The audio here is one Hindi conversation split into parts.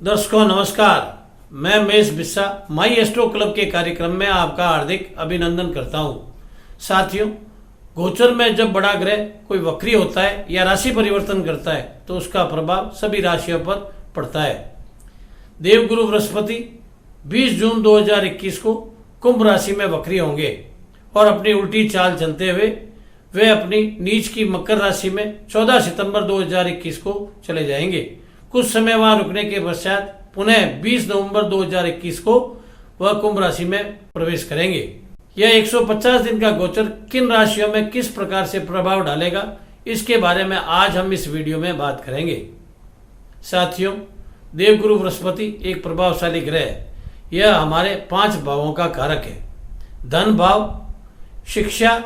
दर्शकों नमस्कार, मैं महेश बिस्सा माई एस्ट्रो क्लब के कार्यक्रम में आपका हार्दिक अभिनंदन करता हूं। साथियों, गोचर में जब बड़ा ग्रह कोई वक्री होता है या राशि परिवर्तन करता है तो उसका प्रभाव सभी राशियों पर पड़ता है। देवगुरु बृहस्पति 20 जून 2021 को कुंभ राशि में वक्री होंगे और अपनी उल्टी चाल चलते हुए वे अपनी नीच की मकर राशि में 14 सितंबर 2021 को चले जाएंगे। कुछ समय वहां रुकने के पश्चात पुनः 20 नवंबर 2021 को वह कुंभ राशि में प्रवेश करेंगे। यह 150 दिन का गोचर किन राशियों में किस प्रकार से प्रभाव डालेगा, इसके बारे में आज हम इस वीडियो में बात करेंगे। साथियों, देवगुरु बृहस्पति एक प्रभावशाली ग्रह है। यह हमारे 5 भावों का कारक है। धन भाव, शिक्षा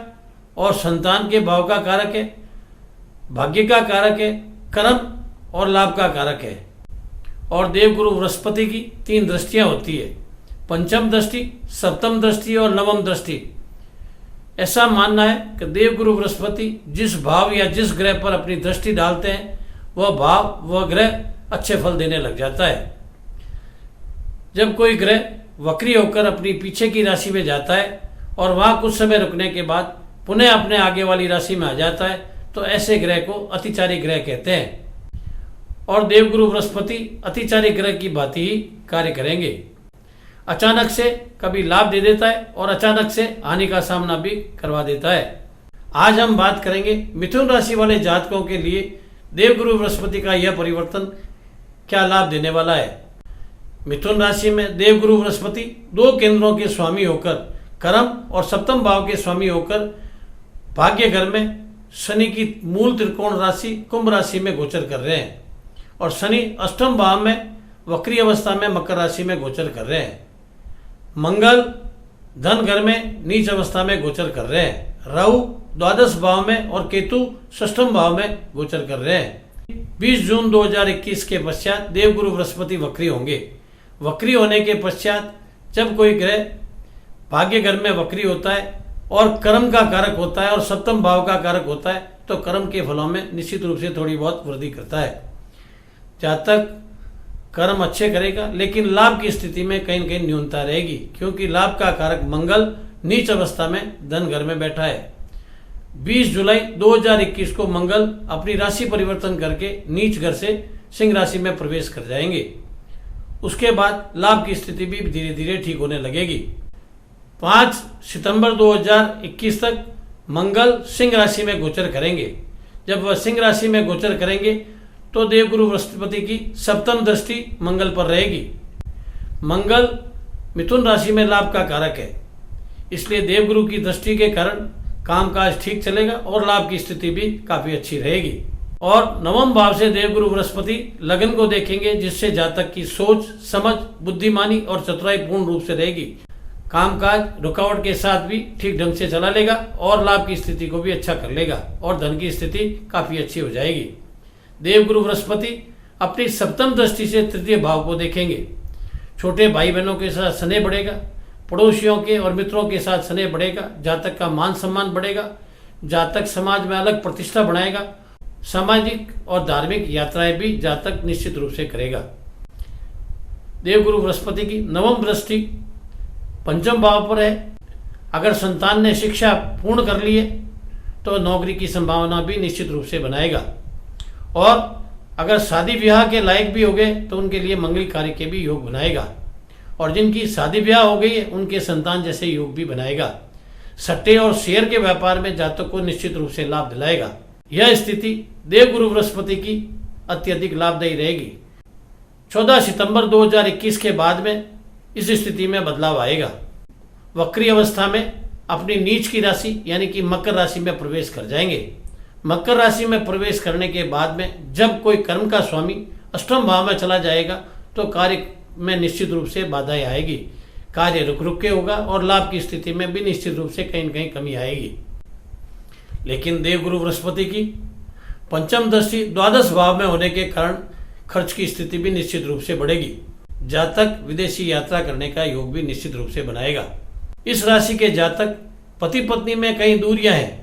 और संतान के भाव का कारक है, भाग्य का कारक है, कर्म और लाभ का कारक है। और देवगुरु बृहस्पति की 3 दृष्टियां होती है, पंचम दृष्टि, सप्तम दृष्टि और नवम दृष्टि। ऐसा मानना है कि देवगुरु बृहस्पति जिस भाव या जिस ग्रह पर अपनी दृष्टि डालते हैं वह भाव वह ग्रह अच्छे फल देने लग जाता है। जब कोई ग्रह वक्री होकर अपनी पीछे की राशि में जाता है और वहां कुछ समय रुकने के बाद पुनः अपने आगे वाली राशि में आ जाता है तो ऐसे ग्रह को अतिचारी ग्रह कहते हैं। और देवगुरु बृहस्पति अतिचारी ग्रह की भांति ही कार्य करेंगे। अचानक से कभी लाभ दे देता है और अचानक से हानि का सामना भी करवा देता है। आज हम बात करेंगे मिथुन राशि वाले जातकों के लिए देवगुरु बृहस्पति का यह परिवर्तन क्या लाभ देने वाला है। मिथुन राशि में देवगुरु बृहस्पति 2 केंद्रों के स्वामी होकर कर्म और सप्तम भाव के स्वामी होकर भाग्य घर में शनि की मूल त्रिकोण राशि कुंभ राशि में गोचर कर रहे हैं और शनि अष्टम भाव में वक्री अवस्था में मकर राशि में गोचर कर रहे हैं। मंगल धन घर में नीच अवस्था में गोचर कर रहे हैं। राहु द्वादश भाव में और केतु षष्ठम भाव में गोचर कर रहे हैं। 20 जून 2021 के पश्चात देवगुरु बृहस्पति वक्री होंगे। वक्री होने के पश्चात जब कोई ग्रह भाग्य घर में वक्री होता है और कर्म का कारक होता है और सप्तम भाव का कारक होता है तो कर्म के फलों में निश्चित रूप से थोड़ी बहुत वृद्धि करता है। जातक कर्म अच्छे करेगा लेकिन लाभ की स्थिति में कहीं न कहीं न्यूनता रहेगी, क्योंकि लाभ का कारक मंगल नीच अवस्था में धन घर में बैठा है। 20 जुलाई 2021 को मंगल अपनी राशि परिवर्तन करके नीच घर से सिंह राशि में प्रवेश कर जाएंगे। उसके बाद लाभ की स्थिति भी धीरे धीरे ठीक होने लगेगी। 5 सितंबर 2021 तक मंगल सिंह राशि में गोचर करेंगे। जब वह सिंह राशि में गोचर करेंगे तो देवगुरु बृहस्पति की सप्तम दृष्टि मंगल पर रहेगी। मंगल मिथुन राशि में लाभ का कारक है, इसलिए देवगुरु की दृष्टि के कारण कामकाज ठीक चलेगा और लाभ की स्थिति भी काफी अच्छी रहेगी। और नवम भाव से देवगुरु बृहस्पति लगन को देखेंगे, जिससे जातक की सोच, समझ, बुद्धिमानी और चतुराई पूर्ण रूप से रहेगी। कामकाज रुकावट के साथ भी ठीक ढंग से चला लेगा और लाभ की स्थिति को भी अच्छा कर लेगा और धन की स्थिति काफी अच्छी हो जाएगी। देवगुरु बृहस्पति अपनी सप्तम दृष्टि से तृतीय भाव को देखेंगे। छोटे भाई बहनों के साथ स्नेह बढ़ेगा, पड़ोसियों के और मित्रों के साथ स्नेह बढ़ेगा, जातक का मान सम्मान बढ़ेगा, जातक समाज में अलग प्रतिष्ठा बनाएगा, सामाजिक और धार्मिक यात्राएं भी जातक निश्चित रूप से करेगा। देवगुरु बृहस्पति की नवम दृष्टि पंचम भाव पर है। अगर संतान ने शिक्षा पूर्ण कर ली है तो नौकरी की संभावना भी निश्चित रूप से बनाएगा और अगर शादी ब्याह के लायक भी हो गए तो उनके लिए मंगल कार्य के भी योग बनाएगा और जिनकी शादी ब्याह हो गई है उनके संतान जैसे योग भी बनाएगा। सट्टे और शेयर के व्यापार में जातक को निश्चित रूप से लाभ दिलाएगा। यह स्थिति देवगुरु बृहस्पति की अत्यधिक लाभदायी रहेगी। 14 सितंबर 2021 के बाद में इस स्थिति में बदलाव आएगा। वक्री अवस्था में अपनी नीच की राशि यानी कि मकर राशि में प्रवेश कर जाएंगे। मकर राशि में प्रवेश करने के बाद में जब कोई कर्म का स्वामी अष्टम भाव में चला जाएगा तो कार्य में निश्चित रूप से बाधाएं आएगी। कार्य रुक रुक के होगा और लाभ की स्थिति में भी निश्चित रूप से कहीं न कहीं कमी आएगी। लेकिन देवगुरु बृहस्पति की पंचम दृष्टि द्वादश भाव में होने के कारण खर्च की स्थिति भी निश्चित रूप से बढ़ेगी। जातक विदेशी यात्रा करने का योग भी निश्चित रूप से बनाएगा। इस राशि के जातक पति पत्नी में कई दूरियां हैं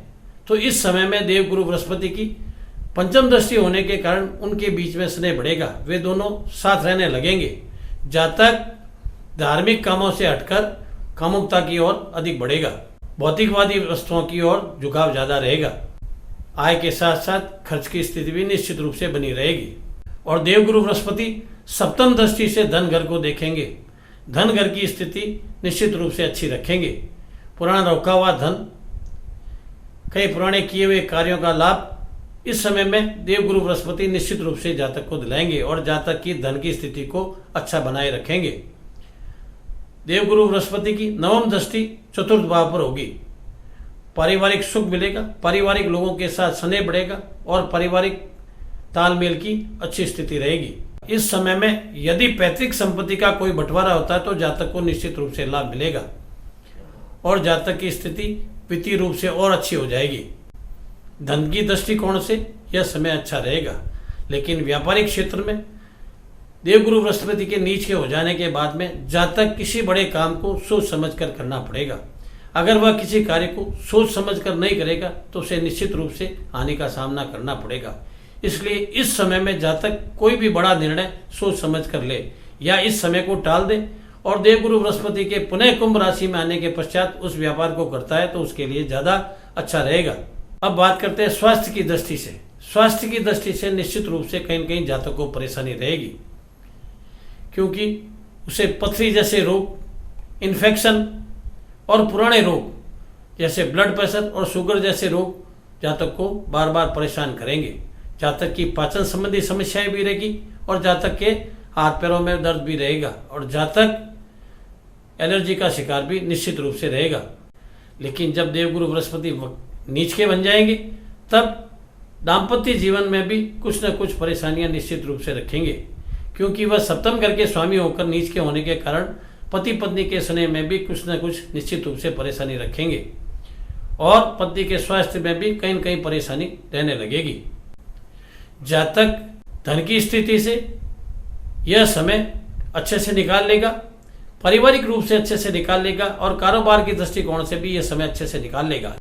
तो इस समय में देवगुरु बृहस्पति की पंचम दृष्टि होने के कारण उनके बीच में स्नेह बढ़ेगा, वे दोनों साथ रहने लगेंगे। जातक धार्मिक कामों से हटकर कामुकता की ओर अधिक बढ़ेगा, भौतिकवादी वस्तुओं की ओर झुकाव ज्यादा रहेगा। आय के साथ साथ खर्च की स्थिति भी निश्चित रूप से बनी रहेगी। और देवगुरु बृहस्पति सप्तम दृष्टि से धन घर को देखेंगे, धन घर की स्थिति निश्चित रूप से अच्छी रखेंगे। पुराना रोका हुआ धन, कई पुराने किए हुए कार्यों का लाभ इस समय में देवगुरु बृहस्पति निश्चित रूप से जातक को दिलाएंगे और जातक की धन की स्थिति को अच्छा बनाए रखेंगे। देवगुरु बृहस्पति की नवम दृष्टि चतुर्थ भाव पर होगी, पारिवारिक सुख मिलेगा, पारिवारिक लोगों के साथ स्नेह बढ़ेगा और पारिवारिक तालमेल की अच्छी स्थिति रहेगी। इस समय में यदि पैतृक संपत्ति का कोई बंटवारा होता है तो जातक को निश्चित रूप से लाभ मिलेगा और जातक की स्थिति वित्तीय रूप से और अच्छी हो जाएगी। धन की दृष्टिकोण से यह समय अच्छा रहेगा, लेकिन व्यापारिक क्षेत्र में देवगुरु बृहस्पति के नीच के हो जाने के बाद में जातक किसी बड़े काम को सोच समझकर करना पड़ेगा। अगर वह किसी कार्य को सोच समझकर नहीं करेगा तो उसे निश्चित रूप से हानि का सामना करना पड़ेगा। इसलिए इस समय में जातक कोई भी बड़ा निर्णय सोच समझ कर ले या इस समय को टाल दे और देवगुरु बृहस्पति के पुनः कुंभ राशि में आने के पश्चात उस व्यापार को करता है तो उसके लिए ज्यादा अच्छा रहेगा। अब बात करते हैं स्वास्थ्य की दृष्टि से। स्वास्थ्य की दृष्टि से निश्चित रूप से कहीं न कहीं जातक को परेशानी रहेगी, क्योंकि उसे पथरी जैसे रोग, इन्फेक्शन और पुराने रोग जैसे ब्लड प्रेशर और शुगर जैसे रोग जातक को बार बार परेशान करेंगे। जातक की पाचन संबंधी समस्याएं भी रहेगी और जातक के हाथ पैरों में दर्द भी रहेगा और जातक एलर्जी का शिकार भी निश्चित रूप से रहेगा। लेकिन जब देवगुरु बृहस्पति नीच के बन जाएंगे तब दाम्पत्य जीवन में भी कुछ न कुछ परेशानियां निश्चित रूप से रखेंगे, क्योंकि वह सप्तम घर के स्वामी होकर नीच के होने के कारण पति पत्नी के स्नेह में भी कुछ न कुछ निश्चित रूप से परेशानी रखेंगे और पति के स्वास्थ्य में भी कहीं न कहीं परेशानी रहने लगेगी। जातक धन की स्थिति से यह समय अच्छे से निकाल लेगा, पारिवारिक रूप से अच्छे से निकाल लेगा और कारोबार की दृष्टिकोण से भी यह समय अच्छे से निकाल लेगा।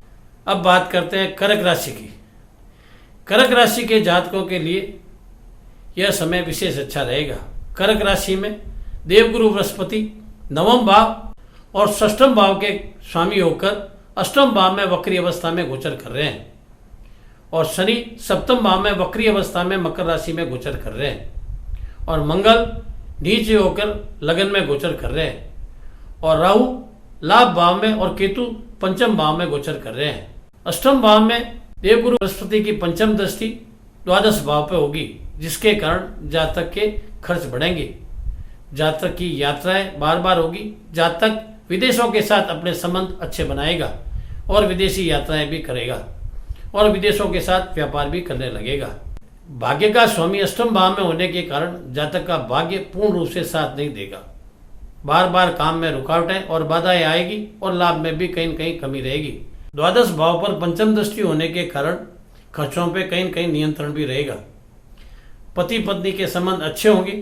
अब बात करते हैं कर्क राशि की। कर्क राशि के जातकों के लिए यह समय विशेष अच्छा रहेगा। कर्क राशि में देवगुरु बृहस्पति नवम भाव और षष्ठम भाव के स्वामी होकर अष्टम भाव में वक्री अवस्था में गोचर कर रहे हैं और शनि सप्तम भाव में वक्री अवस्था में मकर राशि में गोचर कर रहे हैं और मंगल नीचे होकर लगन में गोचर कर रहे हैं और राहु लाभ भाव में और केतु पंचम भाव में गोचर कर रहे हैं। अष्टम भाव में देवगुरु बृहस्पति की पंचम दृष्टि द्वादश भाव पे होगी, जिसके कारण जातक के खर्च बढ़ेंगे, जातक की यात्राएं बार बार होगी, जातक विदेशों के साथ अपने संबंध अच्छे बनाएगा और विदेशी यात्राएं भी करेगा और विदेशों के साथ व्यापार भी करने लगेगा। भाग्य का स्वामी अष्टम भाव में होने के कारण जातक का भाग्य पूर्ण रूप से साथ नहीं देगा, बार बार काम में रुकावटें और बाधाएं आएगी और लाभ में भी कहीं न कहीं कमी रहेगी। द्वादश भाव पर पंचम दृष्टि होने के कारण खर्चों पे कहीं न कहीं नियंत्रण भी रहेगा। पति पत्नी के संबंध अच्छे होंगे,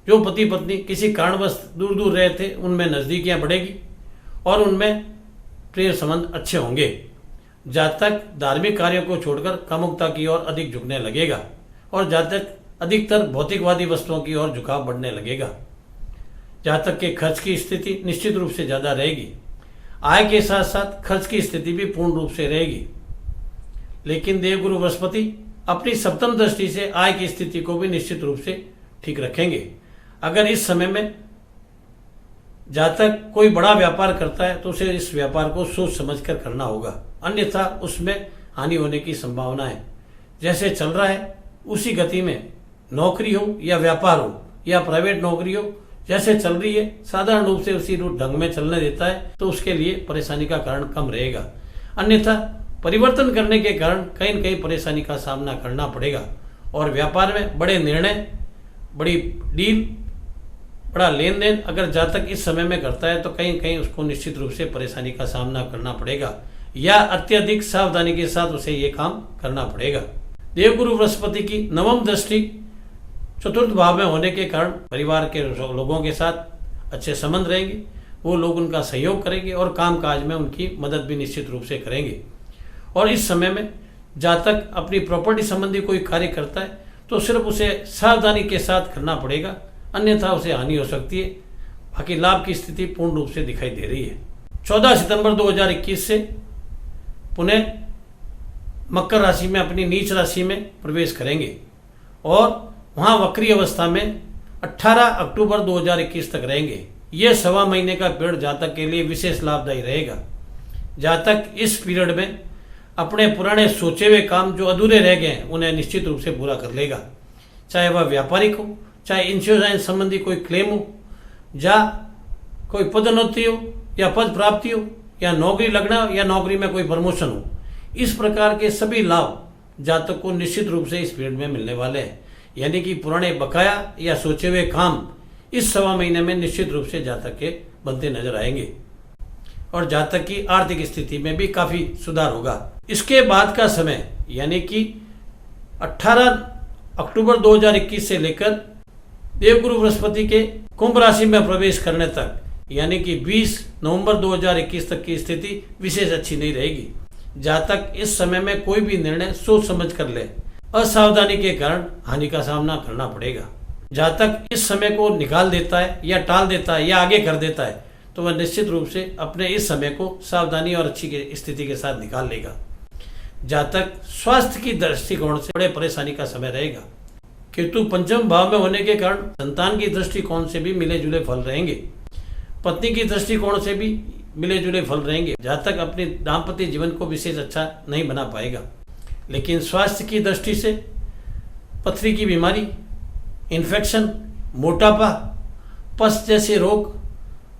जो पति पत्नी किसी कारणवश दूर दूर रहे थे उनमें नज़दीकियां बढ़ेगी और उनमें प्रिय संबंध अच्छे होंगे। जातक धार्मिक कार्यों को छोड़कर कामुकता की ओर अधिक झुकने लगेगा और जातक अधिकतर भौतिकवादी वस्तुओं की ओर झुकाव बढ़ने लगेगा। जातक के खर्च की स्थिति निश्चित रूप से ज़्यादा रहेगी, आय के साथ साथ खर्च की स्थिति भी पूर्ण रूप से रहेगी। लेकिन देवगुरु बृहस्पति अपनी सप्तम दृष्टि से आय की स्थिति को भी निश्चित रूप से ठीक रखेंगे। अगर इस समय में जातक कोई बड़ा व्यापार करता है तो उसे इस व्यापार को सोच समझकर करना होगा, अन्यथा उसमें हानि होने की संभावना है। जैसे चल रहा है उसी गति में नौकरी हो या व्यापार हो या प्राइवेट नौकरी हो, जैसे चल रही है साधारण रूप से उसी रूट ढंग में चलने देता है तो उसके लिए परेशानी का कारण कम रहेगा। अन्यथा परिवर्तन करने के कारण कहीं न कहीं परेशानी का सामना करना पड़ेगा और व्यापार में बड़े निर्णय, बड़ी डील, बड़ा लेन देन अगर जातक इस समय में करता है तो कहीं न कहीं उसको निश्चित रूप से परेशानी का सामना करना पड़ेगा या अत्यधिक सावधानी के साथ उसे ये काम करना पड़ेगा। देवगुरु बृहस्पति की नवम दृष्टि चतुर्थ भाव में होने के कारण परिवार के लोगों के साथ अच्छे संबंध रहेंगे, वो लोग उनका सहयोग करेंगे और काम काज में उनकी मदद भी निश्चित रूप से करेंगे। और इस समय में जातक अपनी प्रॉपर्टी संबंधी कोई कार्य करता है तो सिर्फ उसे सावधानी के साथ करना पड़ेगा, अन्यथा उसे हानि हो सकती है। बाकी लाभ की स्थिति पूर्ण रूप से दिखाई दे रही है। 14 सितंबर 2021 से पुनः मकर राशि में अपनी नीच राशि में प्रवेश करेंगे और वहाँ वक्री अवस्था में 18 अक्टूबर 2021 तक रहेंगे। यह सवा महीने का पीरियड जातक के लिए विशेष लाभदायी रहेगा। जातक इस पीरियड में अपने पुराने सोचे हुए काम जो अधूरे रह गए हैं उन्हें निश्चित रूप से पूरा कर लेगा, चाहे वह व्यापारिक हो, चाहे इंश्योरेंस संबंधी कोई क्लेम हो, या कोई पदोन्नति हो या पद प्राप्ति हो, या नौकरी लगना हो, या नौकरी में कोई प्रमोशन हो। इस प्रकार के सभी लाभ जातक को निश्चित रूप से इस पीरियड में मिलने वाले हैं। यानी कि पुराने बकाया या सोचे हुए काम इस सवा महीने में निश्चित रूप से जातक के बनते नजर आएंगे और जातक की आर्थिक स्थिति में भी काफी सुधार होगा। इसके बाद का समय यानी कि 18 अक्टूबर 2021 से लेकर देवगुरु बृहस्पति के कुंभ राशि में प्रवेश करने तक यानी कि 20 नवंबर 2021 तक की स्थिति विशेष अच्छी नहीं रहेगी। जातक इस समय में कोई भी निर्णय सोच समझ कर ले, असावधानी के कारण हानि का सामना करना पड़ेगा। जातक इस समय को निकाल देता है या टाल देता है या आगे कर देता है तो वह निश्चित रूप से अपने इस समय को सावधानी और अच्छी स्थिति के साथ निकाल लेगा। जातक स्वास्थ्य की दृष्टिकोण से बड़े परेशानी का समय रहेगा। केतु पंचम भाव में होने के कारण संतान की दृष्टिकोण से भी मिले जुले फल रहेंगे, पत्नी की दृष्टिकोण से भी मिले जुले फल रहेंगे। जातक अपने दाम्पत्य जीवन को विशेष अच्छा नहीं बना पाएगा, लेकिन स्वास्थ्य की दृष्टि से पथरी की बीमारी, इन्फेक्शन, मोटापा, पस जैसे रोग,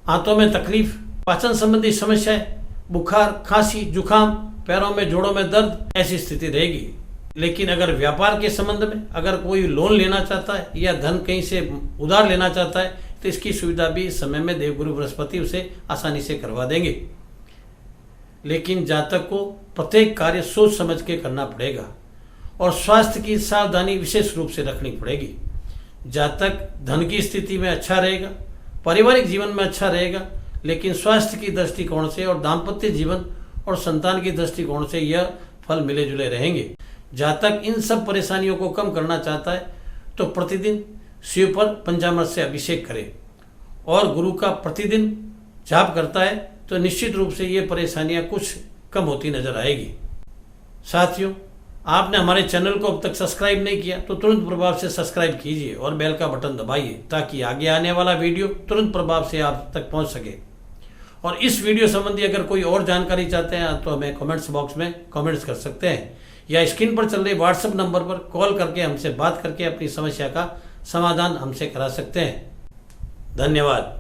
हाथों में तकलीफ, पाचन संबंधी समस्याएं, बुखार, खांसी, जुकाम, पैरों में जोड़ों में दर्द, ऐसी स्थिति रहेगी। लेकिन अगर व्यापार के संबंध में अगर कोई लोन लेना चाहता है या धन कहीं से उधार लेना चाहता है तो इसकी सुविधा भी इस समय में देवगुरु बृहस्पति उसे आसानी से करवा देंगे। लेकिन जातक को प्रत्येक कार्य सोच समझ के करना पड़ेगा और स्वास्थ्य की सावधानी विशेष रूप से रखनी पड़ेगी। जातक धन की स्थिति में अच्छा रहेगा, पारिवारिक जीवन में अच्छा रहेगा, लेकिन स्वास्थ्य की दृष्टिकोण से और दाम्पत्य जीवन और संतान की दृष्टिकोण से यह फल मिले जुले रहेंगे। जातक इन सब परेशानियों को कम करना चाहता है तो प्रतिदिन शिव पर पंचामृत से अभिषेक करे और गुरु का प्रतिदिन जाप करता है तो निश्चित रूप से ये परेशानियां कुछ कम होती नजर आएगी। साथियों, आपने हमारे चैनल को अब तक सब्सक्राइब नहीं किया तो तुरंत प्रभाव से सब्सक्राइब कीजिए और बेल का बटन दबाइए ताकि आगे आने वाला वीडियो तुरंत प्रभाव से आप तक पहुंच सके। और इस वीडियो संबंधी अगर कोई और जानकारी चाहते हैं तो हमें कमेंट्स बॉक्स में कमेंट्स कर सकते हैं या स्क्रीन पर चल रहे व्हाट्सएप नंबर पर कॉल करके हमसे बात करके अपनी समस्या का समाधान हमसे करा सकते हैं। धन्यवाद।